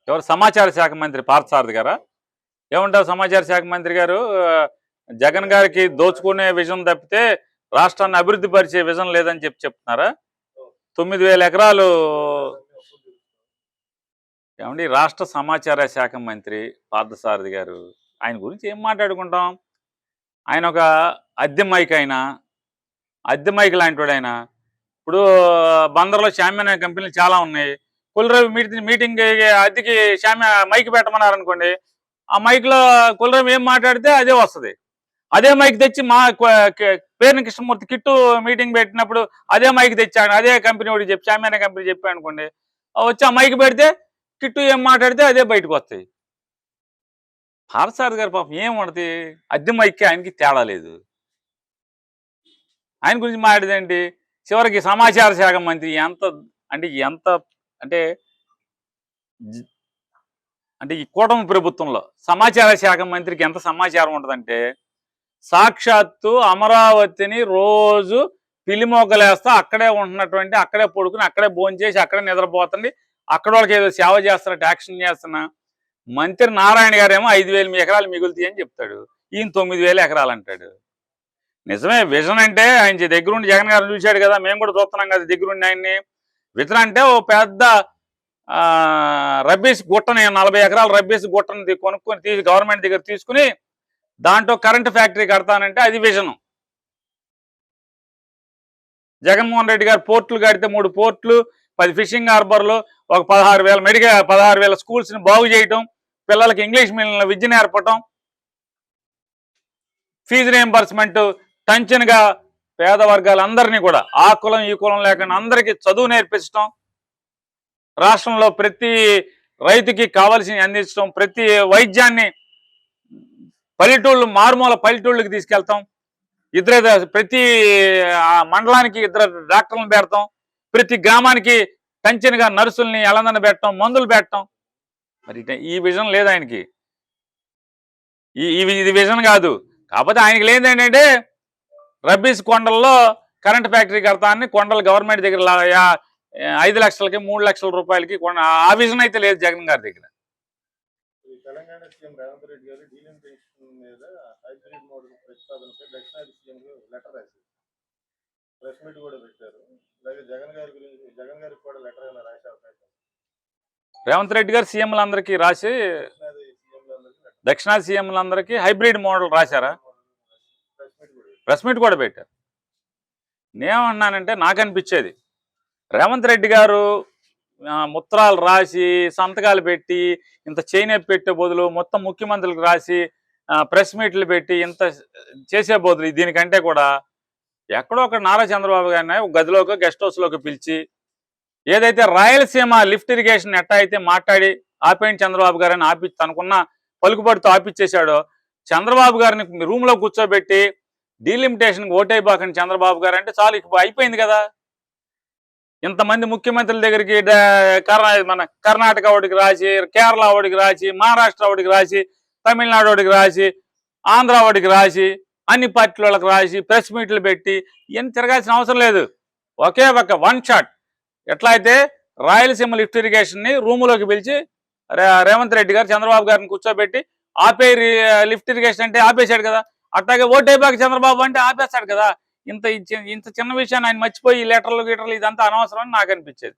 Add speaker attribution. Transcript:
Speaker 1: ఎవరు? సమాచార శాఖ మంత్రి పార్థసారథి గారా? ఏమంటారు సమాచార శాఖ మంత్రి గారు? జగన్ గారికి దోచుకునే విజన్ తప్పితే రాష్ట్రాన్ని అభివృద్ధి పరిచే విజన్ లేదని చెప్తున్నారా? 9,000 ఎకరాలు. ఏమండి, రాష్ట్ర సమాచార శాఖ మంత్రి పార్థసారథి గారు, ఆయన గురించి ఏం మాట్లాడుకుంటాం? ఆయన ఒక అద్దె మైక్, అద్దె మైక్ లాంటి వాడు ఆయన. ఇప్పుడు బందర్లో షామ్యానా కంపెనీలు చాలా ఉన్నాయి. కులరవి మీటింగ్ అద్దెకి మైక్ పెట్టమన్నారనుకోండి, ఆ మైక్లో కులరవి ఏం మాట్లాడితే అదే వస్తుంది. అదే మైక్ తెచ్చి మా పేరుని కృష్ణమూర్తి కిట్టు మీటింగ్ పెట్టినప్పుడు అదే మైక్ తెచ్చాడు, అదే కంపెనీ వాడికి చెప్పి షామ్యానా కంపెనీ చెప్పాడు అనుకోండి, వచ్చి ఆ మైక్ పెడితే కిట్టు ఏం మాట్లాడితే అదే బయటకు వస్తాయి. పార్థసారథి గారు పాపం ఏముండదు, అద్దె మైక్కి ఆయనకి తేడా లేదు. ఆయన గురించి మాట్లాడేదేంటి? చివరికి సమాచార శాఖ మంత్రి ఎంత అంటే అంటే ఈ కూటమి ప్రభుత్వంలో సమాచార శాఖ మంత్రికి ఎంత సమాచారం ఉంటుందంటే, సాక్షాత్తు అమరావతిని రోజు పిలిమోకలేస్తా అక్కడే ఉంటున్నటువంటి, అక్కడే పడుకుని, అక్కడే భోంచేసి, అక్కడే నిద్రపోతుంది, అక్కడ వాళ్ళకి ఏదో సేవ చేస్తున్నట్టు యాక్షన్ చేస్తున్నా మంత్రి నారాయణ గారేమో 5,000 ఎకరాలు మిగులుతాయి అని చెప్తాడు. ఈయన 9,000 ఎకరాలు అంటాడు. నిజమే, విజన్ అంటే ఆయన దగ్గరుండి జగన్ గారిని చూశాడు కదా, మేము కూడా చూస్తున్నాం కదా దగ్గరుండి ఆయన్ని. విజన్ అంటే ఓ పెద్ద రబ్బీస్ గుట్టని, 40 ఎకరాల రబ్బీస్ గుట్టని కొనుక్కొని గవర్నమెంట్ దగ్గర తీసుకుని దాంట్లో కరెంటు ఫ్యాక్టరీ కడతానంటే అది విజను. జగన్మోహన్ రెడ్డి గారు పోర్టులు కడితే 3 పోర్టులు, 10 ఫిషింగ్ హార్బర్లు, ఒక 16,000 స్కూల్స్ని బాగు చేయటం, పిల్లలకి ఇంగ్లీష్ మీడియంలో విద్య నేర్పటం, ఫీజు రియంబర్స్మెంట్ టంచన్గా పేద వర్గాలందరినీ కూడా, ఆ కులం ఈ కులం లేకుండా అందరికీ చదువు నేర్పించడం, రాష్ట్రంలో ప్రతి రైతుకి కావాల్సినవి అందించడం, ప్రతి వైద్యాన్ని మారుమూల పల్లెటూళ్ళకి తీసుకెళ్తాం, ప్రతి మండలానికి 2 డాక్టర్లను పెడతాం, ప్రతి గ్రామానికి టంచన్గా నర్సుల్ని ఎలందన పెట్టడం, మందులు పెట్టడం. మరి ఈ విజన్ లేదు ఆయనకి. ఇది విజన్ కాదు. కాకపోతే ఆయనకి లేదేంటంటే రబ్బీస్ కొండల్లో కరెంట్ ఫ్యాక్టరీ కడతానని కొండలు గవర్నమెంట్ దగ్గర 5 లక్షలకి 3 లక్షల రూపాయలకి ఆ విజన్ అయితే లేదు జగన్ గారి దగ్గర.
Speaker 2: తెలంగాణ సీఎం రేవంత్ రెడ్డి గారు డీలిమిటేషన్ మీద హైబ్రిడ్ మోడల్ ప్రతిపాదనపై దక్షిణాది సీఎం లెటర్ రాశారు, ప్రెస్ మీట్ కూడా పెట్టారు. అలాగే జగన్ గారికి కూడా లెటర్ అయినా రాసే అవకాశం.
Speaker 1: రేవంత్ రెడ్డి గారు సీఎంలందరికీ రాసి, దక్షిణాది సీఎంలందరికీ హైబ్రిడ్ మోడల్ రాశారా? ప్రెస్ మీట్ కూడా పెట్టారు. నేనేమన్నానంటే, నాకు అనిపించేది రేవంత్ రెడ్డి గారు ముత్రాలు రాసి సంతకాలు పెట్టి ఇంత చేనేపు పెట్టే బదులు మొత్తం ముఖ్యమంత్రులకు రాసి ప్రెస్ మీట్లు పెట్టి ఇంత చేసే బదులు దీనికంటే కూడా ఎక్కడో ఒక నారా చంద్రబాబు గారిని ఒక గదిలోకి గెస్ట్ హౌస్లోకి పిలిచి, ఏదైతే రాయలసీమ లిఫ్ట్ ఇరిగేషన్ ఎట్టా అయితే మాట్లాడి ఆపేయండి చంద్రబాబు గారిని తనకున్న పలుకుబడితో ఆపిచ్చేశాడో, చంద్రబాబు గారిని రూమ్లో కూర్చోబెట్టి డీలిమిటేషన్కి ఓటైపోకండి చంద్రబాబు గారు అంటే చాలు, అయిపోయింది కదా. ఇంతమంది ముఖ్యమంత్రుల దగ్గరికి మన కర్ణాటక వాడికి రాసి, కేరళ వాడికి రాసి, మహారాష్ట్ర వాడికి రాసి, తమిళనాడు వాడికి రాసి, ఆంధ్ర వాడికి రాసి, అన్ని పార్టీల వాళ్ళకి రాసి ప్రెస్ మీట్లు పెట్టి ఇవన్నీ తిరగాల్సిన అవసరం లేదు. ఒకే ఒక 1 షాట్. ఎట్లా అయితే రాయలసీమ లిఫ్ట్ ఇరిగేషన్ని రూములోకి పిలిచి రేవంత్ రెడ్డి గారు చంద్రబాబు గారిని కూర్చోబెట్టి లిఫ్ట్ ఇరిగేషన్ అంటే ఆపేశాడు కదా, అట్లాగే ఓటైపోక చంద్రబాబు అంటే ఆపేస్తాడు కదా. ఇంత చిన్న విషయాన్ని ఆయన మర్చిపోయి లెటర్లు ఇదంతా అనవసరం అని నాకు అనిపించేది.